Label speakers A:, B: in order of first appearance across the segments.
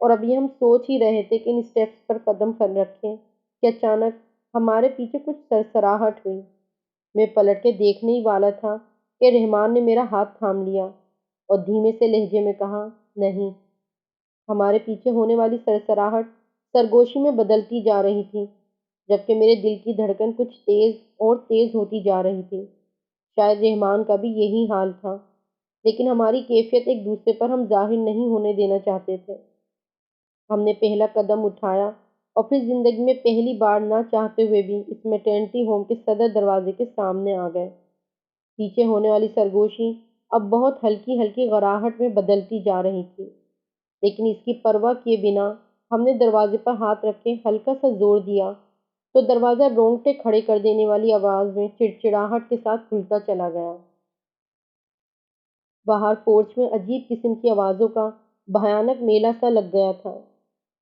A: اور ابھی ہم سوچ ہی رہے تھے کہ ان اسٹیپس پر قدم کر رکھیں کہ اچانک ہمارے پیچھے کچھ سرسراہٹ ہوئی۔ میں پلٹ کے دیکھنے ہی والا تھا کہ رحمان نے میرا ہاتھ تھام لیا اور دھیمے سے لہجے میں کہا، نہیں۔ ہمارے پیچھے ہونے والی سرسراہٹ سرگوشی میں بدلتی جا رہی تھی، جبکہ میرے دل کی دھڑکن کچھ تیز اور تیز ہوتی جا رہی تھی۔ شاید رحمان کا بھی یہی حال تھا، لیکن ہماری کیفیت ایک دوسرے پر ہم ظاہر نہیں ہونے دینا چاہتے تھے۔ ہم نے پہلا قدم اٹھایا اور پھر زندگی میں پہلی بار نہ چاہتے ہوئے بھی اس میٹرنٹی ہوم کے صدر دروازے کے سامنے آ گئے۔ پیچھے ہونے والی سرگوشی اب بہت ہلکی ہلکی غراہٹ میں بدلتی جا رہی تھی، لیکن اس کی پرواہ کیے بنا ہم نے دروازے پر ہاتھ رکھ کے ہلکا سا زور دیا تو دروازہ رونگٹے کھڑے کر دینے والی آواز میں چڑچڑاہٹ کے ساتھ کھلتا چلا گیا۔ باہر پورچ میں عجیب قسم کی آوازوں کا بھیانک میلہ سا لگ گیا تھا،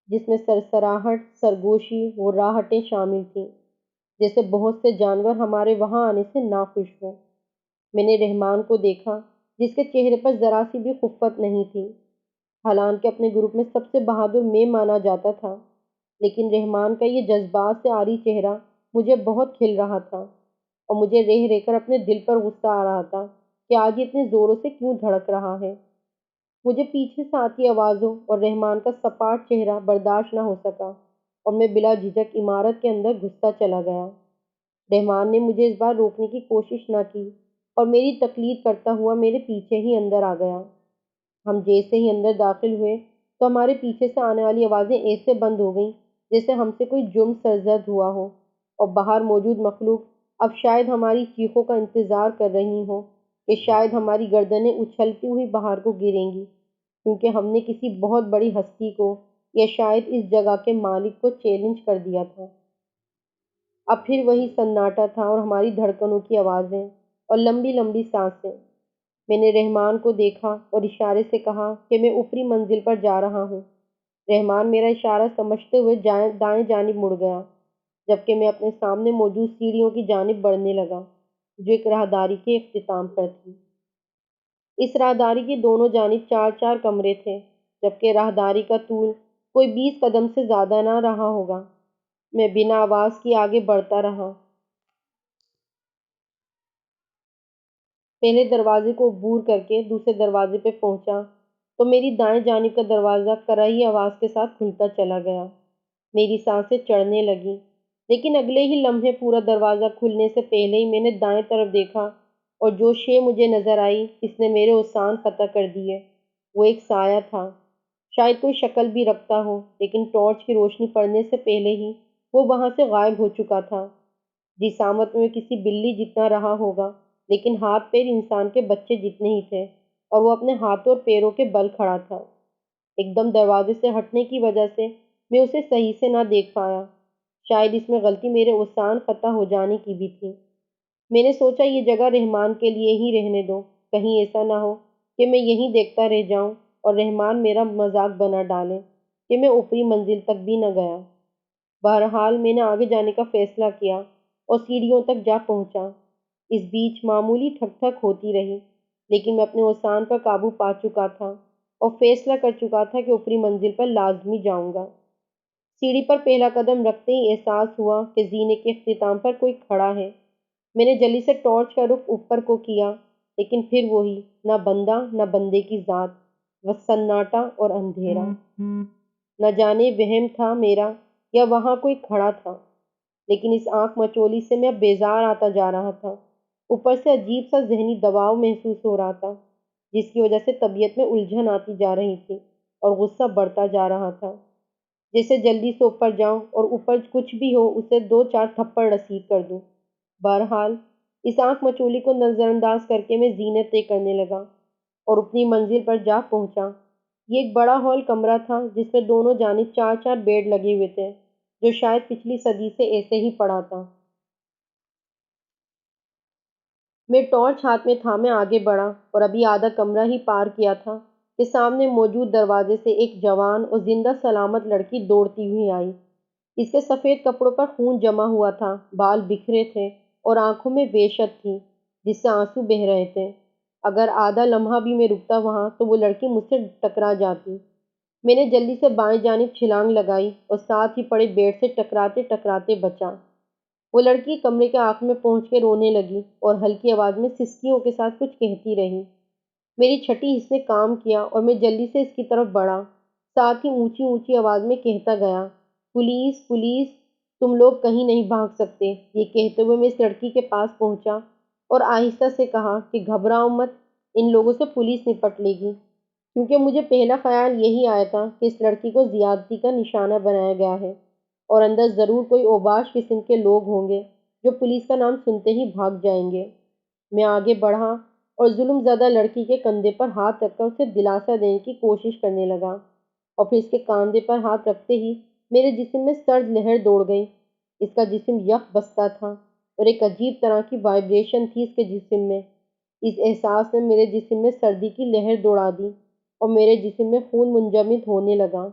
A: جس میں سرسراہٹ، سرگوشی اور راہٹیں شامل تھیں، جیسے بہت سے جانور ہمارے وہاں آنے سے ناخوش ہوں۔ میں نے رحمان کو دیکھا، جس کے چہرے پر ذرا سی بھی خفت نہیں تھی۔ حالانکہ اپنے گروپ میں سب سے بہادر میں مانا جاتا تھا، لیکن رحمان کا یہ جذبات سے عاری چہرہ مجھے بہت کھل رہا تھا، اور مجھے رہ رہ کر اپنے دل پر غصہ آ رہا تھا کہ آج یہ اتنے زوروں سے کیوں دھڑک رہا ہے۔ مجھے پیچھے سے آتی آوازوں اور رحمان کا سپاٹ چہرہ برداشت نہ ہو سکا، اور میں بلا جھجک عمارت کے اندر گھستا چلا گیا۔ رحمان نے مجھے اس بار روکنے کی کوشش نہ کی اور میری تقلید کرتا ہوا میرے پیچھے ہی اندر آ گیا۔ ہم جیسے ہی اندر داخل ہوئے تو ہمارے پیچھے سے آنے والی آوازیں ایسے بند ہو گئیں جیسے ہم سے کوئی جرم سرزد ہوا ہو، اور باہر موجود مخلوق اب شاید ہماری چیخوں کا انتظار کر رہی ہوں کہ شاید ہماری گردنیں اچھلتی ہوئی باہر کو گریں گی، کیونکہ ہم نے کسی بہت بڑی ہستی کو یا شاید اس جگہ کے مالک کو چیلنج کر دیا تھا۔ اب پھر وہی سناٹا تھا اور ہماری دھڑکنوں کی آوازیں اور لمبی لمبی سانسیں۔ میں نے رحمان کو دیکھا اور اشارے سے کہا کہ میں اوپری منزل پر جا رہا ہوں۔ رحمان میرا اشارہ سمجھتے ہوئے دائیں جانب مڑ گیا، جبکہ میں اپنے سامنے موجود سیڑھیوں کی جانب بڑھنے لگا، جو ایک راہداری کے اختتام پر تھی۔ اس راہداری کی دونوں جانب چار چار کمرے تھے، جبکہ راہداری کا طول کوئی 20 قدم سے زیادہ نہ رہا ہوگا۔ میں بنا آواز کی آگے بڑھتا رہا، پہلے دروازے کو عبور کر کے دوسرے دروازے پہ پہنچا تو میری دائیں جانب کا دروازہ کرائی آواز کے ساتھ کھلتا چلا گیا۔ میری سانسیں چڑھنے لگیں، لیکن اگلے ہی لمحے پورا دروازہ کھلنے سے پہلے ہی میں نے دائیں طرف دیکھا، اور جو شے مجھے نظر آئی اس نے میرے اوسان فتح کر دیے۔ وہ ایک سایہ تھا، شاید کوئی شکل بھی رکھتا ہو، لیکن ٹارچ کی روشنی پڑنے سے پہلے ہی وہ وہاں سے غائب ہو چکا تھا۔ جسامت میں کسی بلی جتنا رہا ہوگا، لیکن ہاتھ پیر انسان کے بچے جتنے ہی تھے، اور وہ اپنے ہاتھوں اور پیروں کے بل کھڑا تھا۔ ایک دم دروازے سے ہٹنے کی وجہ سے میں اسے صحیح سے نہ دیکھ پایا۔ شاید اس میں غلطی میرے اوسان فتح ہو جانے کی بھی تھی۔ میں نے سوچا یہ جگہ رحمان کے لیے ہی رہنے دو، کہیں ایسا نہ ہو کہ میں یہیں دیکھتا رہ جاؤں اور رحمان میرا مذاق بنا ڈالے کہ میں اوپری منزل تک بھی نہ گیا۔ بہرحال میں نے آگے جانے کا فیصلہ کیا اور سیڑھیوں تک جا پہنچا۔ اس بیچ معمولی ٹھک ٹھک ہوتی رہی، لیکن میں اپنے اوسان پر قابو پا چکا تھا اور فیصلہ کر چکا تھا کہ اوپری منزل پر لازمی جاؤں گا۔ سیڑھی پر پہلا قدم رکھتے ہی احساس ہوا کہ زینے کے اختتام پر کوئی کھڑا ہے۔ میں نے جلدی سے ٹارچ کا رخ اوپر کو کیا، لیکن پھر وہی، نہ بندہ نہ بندے کی ذات، بس سناٹا اور اندھیرا۔ نہ جانے وہم تھا میرا یا وہاں کوئی کھڑا تھا، لیکن اس آنکھ مچولی سے میں اب بیزار آتا جا رہا تھا۔ اوپر سے عجیب سا ذہنی دباؤ محسوس ہو رہا تھا، جس کی وجہ سے طبیعت میں الجھن آتی جا رہی تھی اور غصہ بڑھتا جا رہا تھا، جیسے جلدی سے اوپر جاؤں اور اوپر کچھ بھی ہو اسے 2 4 تھپڑ رسید کر دوں۔ بہرحال اس آنکھ مچولی کو نظر انداز کر کے میں زینے طے کرنے لگا اور اپنی منزل پر جا پہنچا۔ یہ ایک بڑا ہال کمرہ تھا، جس میں دونوں جانب 4 4 بیڈ لگے ہوئے تھے، جو شاید پچھلی صدی سے ایسے ہی پڑا تھا۔ میں ٹارچ ہاتھ میں تھامے آگے بڑھا اور ابھی آدھا کمرہ ہی پار کیا تھا کہ سامنے موجود دروازے سے ایک جوان اور زندہ سلامت لڑکی دوڑتی ہوئی آئی۔ اس کے سفید کپڑوں پر خون جمع ہوا تھا، بال بکھرے تھے اور آنکھوں میں وحشت تھی جس سے آنسو بہہ رہے تھے۔ اگر آدھا لمحہ بھی میں رکتا وہاں تو وہ لڑکی مجھ سے ٹکرا جاتی۔ میں نے جلدی سے بائیں جانب چھلانگ لگائی اور ساتھ ہی پڑے بیڈ سے ٹکراتے ٹکراتے بچا۔ وہ لڑکی کمرے کے آخر میں پہنچ کے رونے لگی اور ہلکی آواز میں سسکیوں کے ساتھ کچھ کہتی رہی۔ میری چھٹی حص نے کام کیا اور میں جلدی سے اس کی طرف بڑھا، ساتھ ہی اونچی اونچی آواز میں کہتا گیا، پولیس پولیس، تم لوگ کہیں نہیں بھاگ سکتے۔ یہ کہتے ہوئے میں اس لڑکی کے پاس پہنچا اور آہستہ سے کہا کہ گھبراؤ مت، ان لوگوں سے پولیس نپٹ لے گی، کیونکہ مجھے پہلا خیال یہی آیا تھا کہ اس لڑکی کو زیادتی کا نشانہ بنایا گیا ہے اور اندر ضرور کوئی اوباش قسم کے لوگ ہوں گے جو پولیس کا نام سنتے ہی بھاگ جائیں گے۔ میں آگے بڑھا اور ظلم زدہ لڑکی کے کندھے پر ہاتھ رکھ کر اسے دلاسا دینے کی کوشش کرنے لگا، اور پھر اس کے کاندھے پر ہاتھ رکھتے ہی میرے جسم میں سرد لہر دوڑ گئی۔ اس کا جسم یک بستہ تھا اور ایک عجیب طرح کی وائبریشن تھی اس کے جسم میں۔ اس احساس نے میرے جسم میں سردی کی لہر دوڑا دی اور میرے جسم میں خون منجمد ہونے لگا،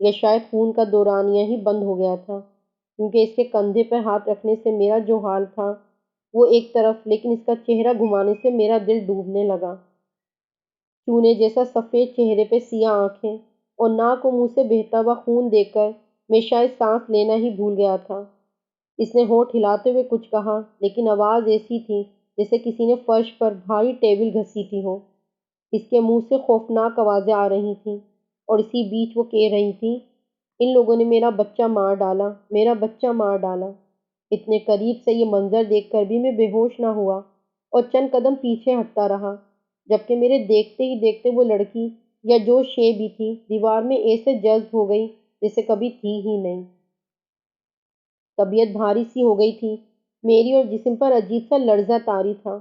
A: یا شاید خون کا دورانیہ ہی بند ہو گیا تھا، کیونکہ اس کے کندھے پر ہاتھ رکھنے سے میرا جو حال تھا وہ ایک طرف، لیکن اس کا چہرہ گھمانے سے میرا دل ڈوبنے لگا۔ چونے جیسا سفید چہرے پہ سیاہ آنکھیں اور ناک و منہ سے بہتا ہوا خون دیکھ کر میں شاید سانس لینا ہی بھول گیا تھا۔ اس نے ہونٹ ہلاتے ہوئے کچھ کہا، لیکن آواز ایسی تھی جیسے کسی نے فرش پر بھاری ٹیبل گھسیٹی ہو۔ اس کے منہ سے خوفناک آوازیں آ رہی تھیں اور اسی بیچ وہ کہہ رہی تھی، ان لوگوں نے میرا بچہ مار ڈالا، میرا بچہ مار ڈالا۔ اتنے قریب سے یہ منظر دیکھ کر بھی میں بے ہوش نہ ہوا اور چند قدم پیچھے ہٹتا رہا، جبکہ میرے دیکھتے ہی دیکھتے وہ لڑکی، یا جو شے بھی تھی، دیوار میں ایسے جذب ہو گئی جیسے کبھی تھی ہی نہیں۔ طبیعت بھاری سی ہو گئی تھی میری اور جسم پر عجیب سا لرزہ طاری تھا۔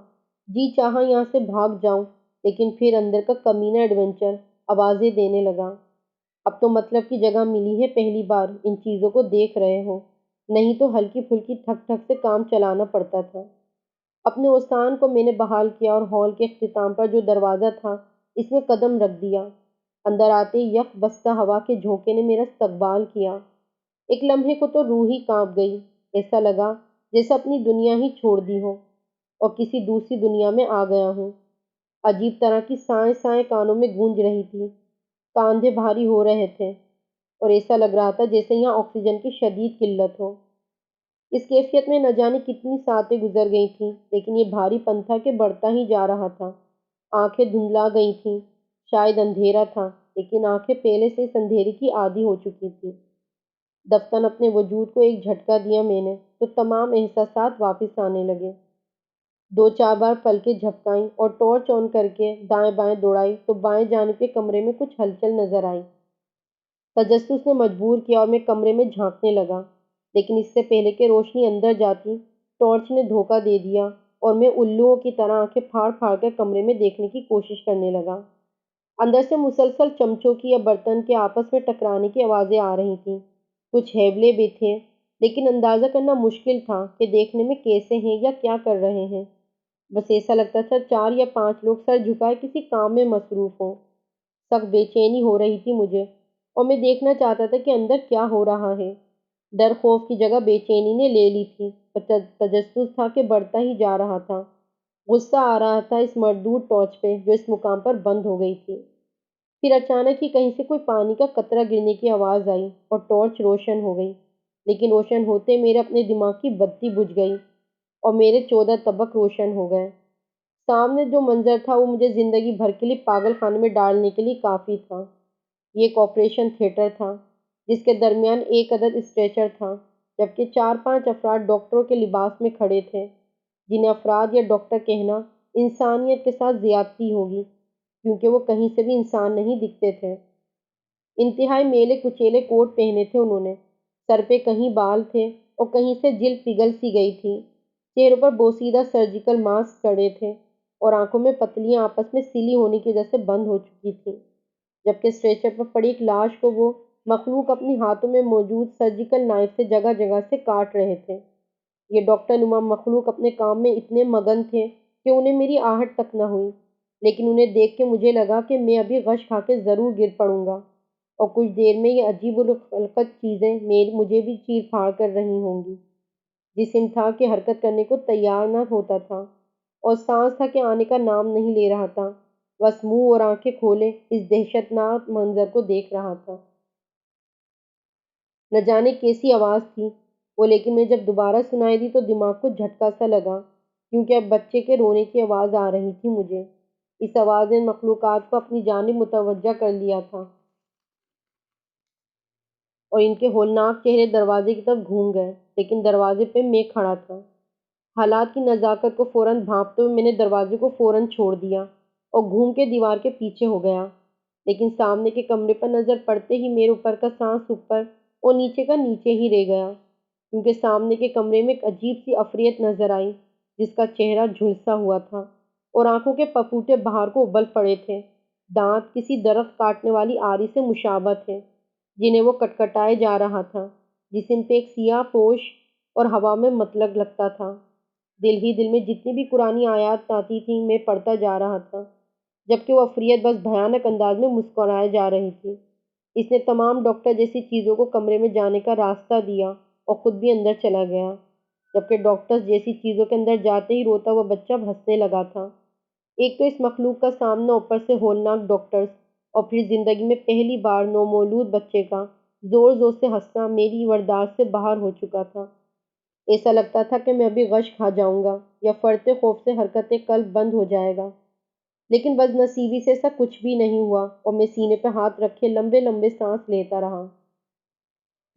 A: جی چاہا یہاں سے بھاگ جاؤں، لیکن پھر اندر کا کمینہ ایڈونچر آوازیں دینے لگا، اب تو مطلب کی جگہ ملی ہے، پہلی بار ان چیزوں کو دیکھ رہے ہو، نہیں تو ہلکی پھلکی ٹھک ٹھک سے کام چلانا پڑتا تھا۔ اپنے اوسان کو میں نے بحال کیا اور ہال کے اختتام پر جو دروازہ تھا اس میں قدم رکھ دیا۔ اندر آتے ہی یک بستہ ہوا کے جھونکے نے میرا استقبال کیا۔ ایک لمحے کو تو روح ہی کانپ گئی، ایسا لگا جیسے اپنی دنیا ہی چھوڑ دی ہو اور کسی دوسری دنیا میں آ گیا ہوں۔ عجیب طرح کی سائیں سائیں کانوں میں گونج رہی تھی، کاندھے بھاری ہو رہے تھے اور ایسا لگ رہا تھا جیسے یہاں آکسیجن کی شدید قلت ہو۔ اس کیفیت میں نہ جانے کتنی ساعتیں گزر گئی تھیں، لیکن یہ بھاری پن تھا کہ بڑھتا ہی جا رہا تھا۔ آنکھیں دھندلا گئی تھیں، شاید اندھیرا تھا، لیکن آنکھیں پہلے سے اس اندھیرے کی عادی ہو چکی تھیں۔ دفتن اپنے وجود کو ایک جھٹکا دیا میں نے تو تمام احساسات واپس آنے لگے۔ دو چار بار پلکیں جھپکائیں اور ٹارچ آن کر کے دائیں بائیں دوڑائی تو بائیں جانب کے کمرے میں کچھ ہلچل نظر آئی۔ تجسس نے مجبور کیا اور میں کمرے میں جھانکنے لگا، لیکن اس سے پہلے کہ روشنی اندر جاتی، ٹارچ نے دھوکہ دے دیا اور میں الوؤں کی طرح آنکھیں پھاڑ پھاڑ کر کمرے میں دیکھنے کی کوشش کرنے لگا۔ اندر سے مسلسل چمچوں کی یا برتن کے آپس میں ٹکرانے کی آوازیں آ رہی تھیں، کچھ ہیبلے بھی تھے، لیکن اندازہ کرنا مشکل تھا کہ دیکھنے میں کیسے ہیں یا کیا کر رہے ہیں۔ بس ایسا لگتا تھا 4 یا 5 لوگ سر جھکائے کسی کام میں مصروف ہوں۔ سخت بے چینی ہو رہی تھی مجھے اور میں دیکھنا چاہتا تھا کہ اندر کیا ہو رہا ہے۔ ڈر خوف کی جگہ بے چینی نے لے لی تھی اور تجسس تھا کہ بڑھتا ہی جا رہا تھا۔ غصہ آ رہا تھا اس مردود ٹارچ پہ جو اس مقام پر بند ہو گئی تھی۔ پھر اچانک ہی کہیں سے کوئی پانی کا قطرہ گرنے کی آواز آئی اور ٹارچ روشن ہو گئی، لیکن روشن ہوتے میرے اپنے دماغ کی بتی بجھ گئی اور میرے 14 طبق روشن ہو گئے۔ سامنے جو منظر تھا وہ مجھے زندگی بھر کے لیے پاگل خانے میں ڈالنے کے لیے کافی تھا۔ یہ ایک آپریشن تھیٹر تھا جس کے درمیان ایک عدد اسٹریچر تھا، جبکہ 4 5 افراد ڈاکٹروں کے لباس میں کھڑے تھے، جنہیں افراد یا ڈاکٹر کہنا انسانیت کے ساتھ زیادتی ہوگی، کیونکہ وہ کہیں سے بھی انسان نہیں دکھتے تھے۔ انتہائی میلے کچیلے کوٹ پہنے تھے انہوں نے، سر پہ کہیں بال تھے اور کہیں سے جلد پگھل سی گئی تھی، چہروں پر بوسیدہ سرجیکل ماسک چڑھے تھے اور آنکھوں میں پتلیاں آپس میں سلی ہونے کی وجہ سے بند ہو چکی تھیں، جبکہ اسٹریچر پر پڑی ایک لاش کو وہ مخلوق اپنی ہاتھوں میں موجود سرجیکل نائف سے جگہ جگہ سے کاٹ رہے تھے۔ یہ ڈاکٹر نما مخلوق اپنے کام میں اتنے مگن تھے کہ انہیں میری آہٹ تک نہ ہوئی، لیکن انہیں دیکھ کے مجھے لگا کہ میں ابھی غش کھا کے ضرور گر پڑوں گا اور کچھ دیر میں یہ عجیب الخلقت چیزیں مجھے بھی چیر پھاڑ کر رہی ہوں گی۔ جسم تھا کہ حرکت کرنے کو تیار نہ ہوتا تھا اور سانس تھا کہ آنے کا نام نہیں لے رہا تھا، بس منہ اور آنکھیں کھولے اس دہشت ناک منظر کو دیکھ رہا تھا۔ نہ جانے کیسی آواز تھی وہ، لیکن میں جب دوبارہ سنائی دی تو دماغ کو جھٹکا سا لگا، کیونکہ اب بچے کے رونے کی آواز آ رہی تھی مجھے۔ اس آواز نے مخلوقات کو اپنی جانب متوجہ کر لیا تھا اور ان کے ہولناک چہرے دروازے کی طرف گھوم گئے، لیکن دروازے پہ میں کھڑا تھا۔ حالات کی نزاکت کو فوراً بھانپتے ہوئے میں نے دروازے کو فوراً چھوڑ دیا اور گھوم کے دیوار کے پیچھے ہو گیا، لیکن سامنے کے کمرے پر نظر پڑتے ہی میرے اوپر کا سانس اوپر اور نیچے کا نیچے ہی رہ گیا، کیونکہ سامنے کے کمرے میں ایک عجیب سی عفریت نظر آئی جس کا چہرہ جھلسا ہوا تھا اور آنکھوں کے پپوٹے باہر کو ابل پڑے تھے۔ دانت کسی درخت کاٹنے والی آری سے مشابہ تھے جنہیں وہ کٹکٹائے جا رہا تھا۔ جسم پہ ایک سیاہ پوش اور ہوا میں مطلق لگتا تھا۔ دل ہی دل میں جتنی بھی قرآنی آیات آتی تھیں میں پڑھتا جا رہا تھا، جبکہ وہ عفریت بس بھیانک انداز میں مسکرائے جا رہی تھی۔ اس نے تمام ڈاکٹر جیسی چیزوں کو کمرے میں جانے کا راستہ دیا اور خود بھی اندر چلا گیا، جبکہ ڈاکٹر جیسی چیزوں کے اندر جاتے ہی روتا ہوا بچہ ہنسنے لگا تھا۔ ایک تو اس مخلوق کا سامنا، اوپر سے ہولناک ڈاکٹرز، اور پھر زندگی میں پہلی بار نومولود بچے کا زور زور سے ہنسنا میری برداشت سے باہر ہو چکا تھا۔ ایسا لگتا تھا کہ میں ابھی غش کھا جاؤں گا یا فرتے خوف سے حرکت قلب بند ہو جائے گا، لیکن بد نصیبی سے ایسا کچھ بھی نہیں ہوا اور میں سینے پہ ہاتھ رکھے لمبے لمبے سانس لیتا رہا۔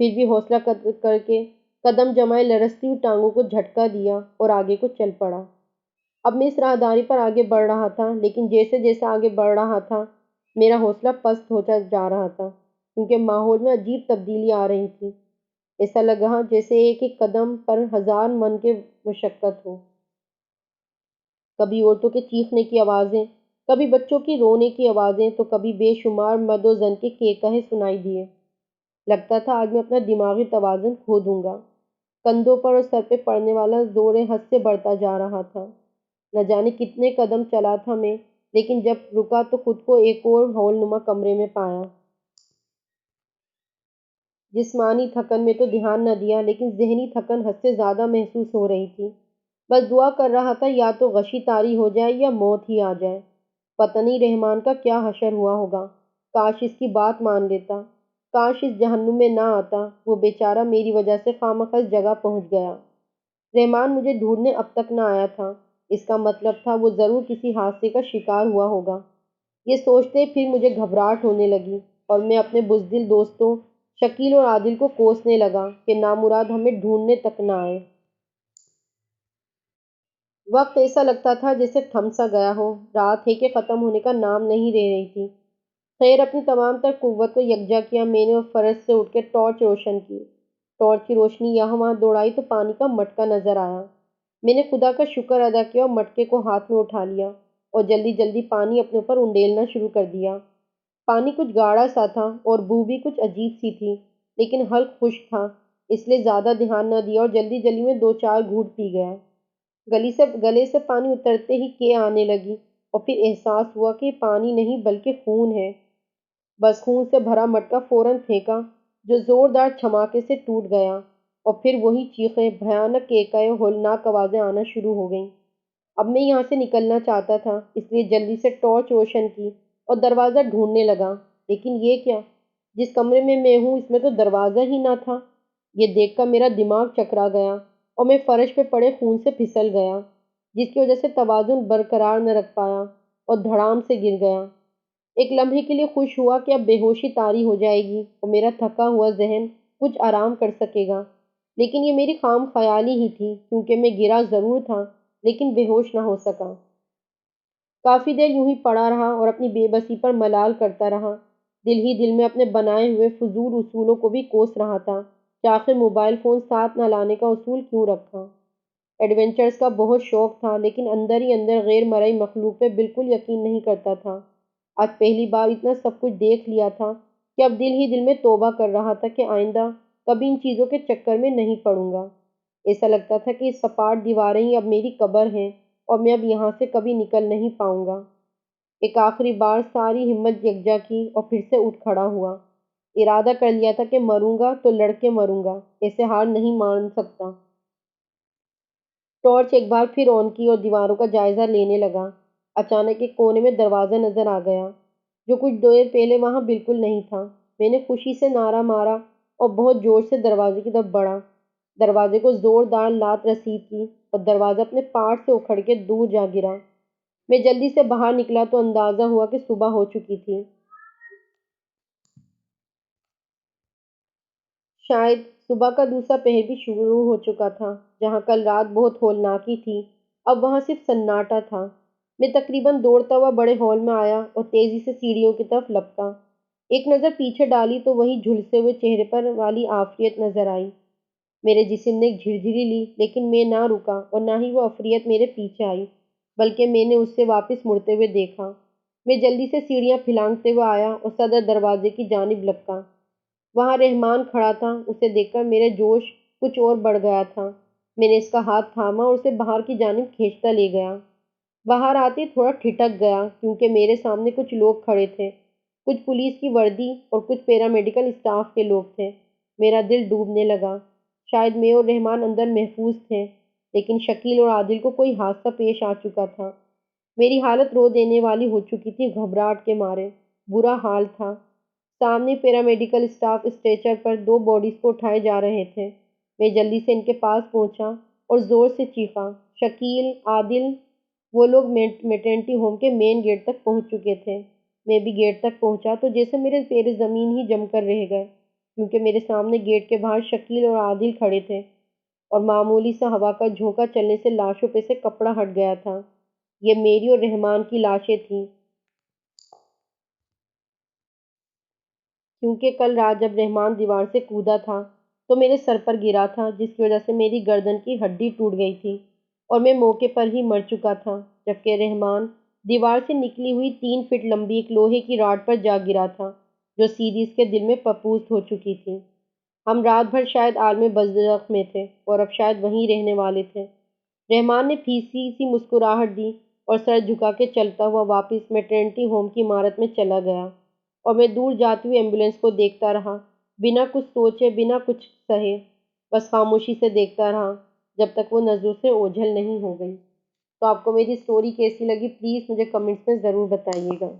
A: پھر بھی حوصلہ کر کے قدم جمائے لرزتی ہوئی ٹانگوں کو جھٹکا دیا اور آگے کو چل پڑا۔ اب میں اس راہداری پر آگے بڑھ رہا تھا، لیکن جیسے جیسے آگے بڑھ رہا تھا میرا حوصلہ پست ہوتا جا رہا تھا، کیونکہ ماحول میں عجیب تبدیلی آ رہی تھی۔ ایسا لگا جیسے ایک ایک قدم پر ہزار من کے مشقت ہو۔ کبھی عورتوں کے چیخنے کی آوازیں، کبھی بچوں کی رونے کی آوازیں، تو کبھی بے شمار مرد و زن کے کہے سنائی دیے۔ لگتا تھا آج میں اپنا دماغی توازن کھو دوں گا۔ کندھوں پر اور سر پہ پڑنے والا زور حد سے بڑھتا جا رہا تھا۔ نہ جانے کتنے قدم چلا تھا میں، لیکن جب رکا تو خود کو ایک اور ہول نما کمرے میں پایا۔ جسمانی تھکن میں تو دھیان نہ دیا، لیکن ذہنی تھکن حد سے زیادہ محسوس ہو رہی تھی۔ بس دعا کر رہا تھا یا تو غشی طاری ہو جائے یا موت ہی آ جائے۔ پتہ نہیں رحمان کا کیا حشر ہوا ہوگا، کاش اس کی بات مان لیتا، کاش اس جہنم میں نہ آتا، وہ بیچارہ میری وجہ سے خوامخواہ اس جگہ پہنچ گیا۔ رحمان مجھے ڈھونڈنے اب تک نہ آیا تھا، اس کا مطلب تھا وہ ضرور کسی حادثے کا شکار ہوا ہوگا۔ یہ سوچتے پھر مجھے گھبراہٹ ہونے لگی اور میں اپنے بزدل دوستوں شکیل اور عادل کو کوسنے لگا کہ نامراد ہمیں ڈھونڈنے تک نہ آئے۔ وقت ایسا لگتا تھا جیسے تھم سا گیا ہو، رات ہے کہ ختم ہونے کا نام نہیں لے رہی تھی۔ خیر، اپنی تمام تر قوت کو یکجا کیا میں نے اور فرش سے اٹھ کے ٹارچ روشن کی۔ ٹارچ کی روشنی یہاں وہاں دوڑائی تو پانی کا مٹکا نظر آیا۔ میں نے خدا کا شکر ادا کیا اور مٹکے کو ہاتھ میں اٹھا لیا اور جلدی جلدی پانی اپنے اوپر انڈیلنا شروع کر دیا۔ پانی کچھ گاڑھا سا تھا اور بو بھی کچھ عجیب سی تھی، لیکن حلق خشک تھا، اس لیے زیادہ دھیان نہ دیا اور جلدی جلدی میں دو چار گھونٹ پی گیا۔ گلے سے پانی اترتے ہی کے آنے لگی اور پھر احساس ہوا کہ یہ پانی نہیں بلکہ خون ہے۔ بس خون سے بھرا مٹکا فوراً پھینکا، جو زوردار چھماکے سے ٹوٹ گیا، اور پھر وہی چیخیں، بھیانک کیکیں، ہولناک آوازیں آنا شروع ہو گئیں۔ اب میں یہاں سے نکلنا چاہتا تھا، اس لیے جلدی سے ٹارچ روشن کی اور دروازہ ڈھونڈنے لگا، لیکن یہ کیا؟ جس کمرے میں ہوں اس میں تو دروازہ ہی نہ تھا۔ یہ دیکھ کر میرا دماغ چکرا گیا اور میں فرش پہ پڑے خون سے پھسل گیا، جس کی وجہ سے توازن برقرار نہ رکھ پایا اور دھڑام سے گر گیا۔ ایک لمحے کے لیے خوش ہوا کہ اب بے ہوشی طاری ہو جائے گی اور میرا تھکا ہوا ذہن کچھ آرام کر سکے گا، لیکن یہ میری خام خیالی ہی تھی، کیونکہ میں گرا ضرور تھا لیکن بے ہوش نہ ہو سکا۔ کافی دیر یوں ہی پڑا رہا اور اپنی بے بسی پر ملال کرتا رہا، دل ہی دل میں اپنے بنائے ہوئے فضول اصولوں کو بھی کوس رہا تھا کہ آخر موبائل فون ساتھ نہ لانے کا اصول کیوں رکھا۔ ایڈونچرز کا بہت شوق تھا، لیکن اندر ہی اندر غیر مرئی مخلوق پہ بالکل یقین نہیں کرتا تھا۔ آج پہلی بار اتنا سب کچھ دیکھ لیا تھا کہ اب دل ہی دل میں توبہ کر رہا تھا کہ آئندہ کبھی ان چیزوں کے چکر میں نہیں پڑوں گا۔ ایسا لگتا تھا کہ یہ سپاٹ دیواریں ہی اب میری قبر ہیں اور میں اب یہاں سے کبھی نکل نہیں پاؤں گا۔ ایک آخری بار ساری ہمت یکجا کی اور پھر سے اٹھ کھڑا ہوا۔ ارادہ کر لیا تھا کہ مروں گا تو لڑ کے مروں گا، ایسے ہار نہیں مان سکتا۔ ٹارچ ایک بار پھر آن کی اور دیواروں کا جائزہ لینے لگا۔ اچانک ایک کونے میں دروازہ نظر آ گیا جو کچھ دیر پہلے وہاں بالکل نہیں تھا۔ میں نے خوشی سے نعرہ مارا اور بہت زور سے دروازے کی طرف بڑھا۔ دروازے کو زوردار لات رسید کی اور دروازہ اپنے پاٹ سے اکھڑ کے دور جا گرا۔ میں جلدی سے باہر نکلا تو اندازہ ہوا کہ صبح ہو چکی تھی۔ شاید صبح کا دوسرا پہر بھی شروع ہو چکا تھا۔ جہاں کل رات بہت ہولناکی تھی، اب وہاں صرف سناٹا تھا۔ میں تقریباً دوڑتا ہوا بڑے ہال میں آیا اور تیزی سے سیڑھیوں کی طرف لپکا۔ ایک نظر پیچھے ڈالی تو وہی جھلسے ہوئے چہرے پر والی عافیت نظر آئی۔ میرے جسم نے ایک جھرجھری لی، لیکن میں نہ رکا اور نہ ہی وہ عفریت میرے پیچھے آئی، بلکہ میں نے اس سے واپس مڑتے ہوئے دیکھا۔ میں جلدی سے سیڑھیاں پھلانگتے ہوئے آیا اور صدر دروازے کی جانب لپکا۔ وہاں رحمان کھڑا تھا۔ اسے دیکھ کر میرا جوش کچھ اور بڑھ گیا تھا۔ میں نے اس کا ہاتھ تھاما اور اسے باہر کی جانب کھینچتا لے گیا۔ باہر آتے تھوڑا ٹھٹک گیا کیونکہ میرے سامنے کچھ لوگ کھڑے تھے، کچھ پولیس کی وردی اور کچھ پیرامیڈیکل اسٹاف کے لوگ تھے۔ میرا دل ڈوبنے لگا۔ شاید میں اور رحمان اندر محفوظ تھے، لیکن شکیل اور عادل کو کوئی حادثہ پیش آ چکا تھا۔ میری حالت رو دینے والی ہو چکی تھی، گھبراہٹ کے مارے۔ برا حال تھا۔ سامنے پیرامیڈیکل اسٹاف اسٹریچر پر دو باڈیز کو اٹھائے جا رہے تھے۔ میں جلدی سے ان کے پاس پہنچا اور زور سے چیخا، شکیل، عادل! وہ لوگ میٹرنٹی ہوم کے مین گیٹ تک پہنچ چکے تھے۔ میں بھی گیٹ تک پہنچا تو جیسے میرے پیر زمین ہی جم کر رہ گئے، کیونکہ میرے سامنے گیٹ کے باہر شکیل اور عادل کھڑے تھے اور معمولی سا ہوا کا جھونکا چلنے سے لاشوں پہ سے کپڑا ہٹ گیا تھا۔ یہ میری اور رحمان کی لاشیں تھیں، کیونکہ کل رات جب رحمان دیوار سے کودا تھا تو میرے سر پر گرا تھا، جس کی وجہ سے میری گردن کی ہڈی ٹوٹ گئی تھی اور میں موقع پر ہی مر چکا تھا، جبکہ رحمان دیوار سے نکلی ہوئی 3 فٹ لمبی ایک لوہے کی راڈ پر جا گرا تھا جو سیدھی اس کے دل میں پپوست ہو چکی تھی۔ ہم رات بھر شاید عالم برزخ میں تھے اور اب شاید وہیں رہنے والے تھے۔ رحمان نے پھیسی سی مسکراہٹ دی اور سر جھکا کے چلتا ہوا واپس میٹرنٹی ہوم کی عمارت میں چلا گیا اور میں دور جاتی ہوئی ایمبولینس کو دیکھتا رہا، بنا کچھ سوچے، بنا کچھ سہے، بس خاموشی سے دیکھتا رہا جب تک وہ نظروں سے اوجھل نہیں ہو گئی۔ تو آپ کو میری سٹوری کیسی لگی؟ پلیز مجھے کمنٹس میں ضرور بتائیے گا۔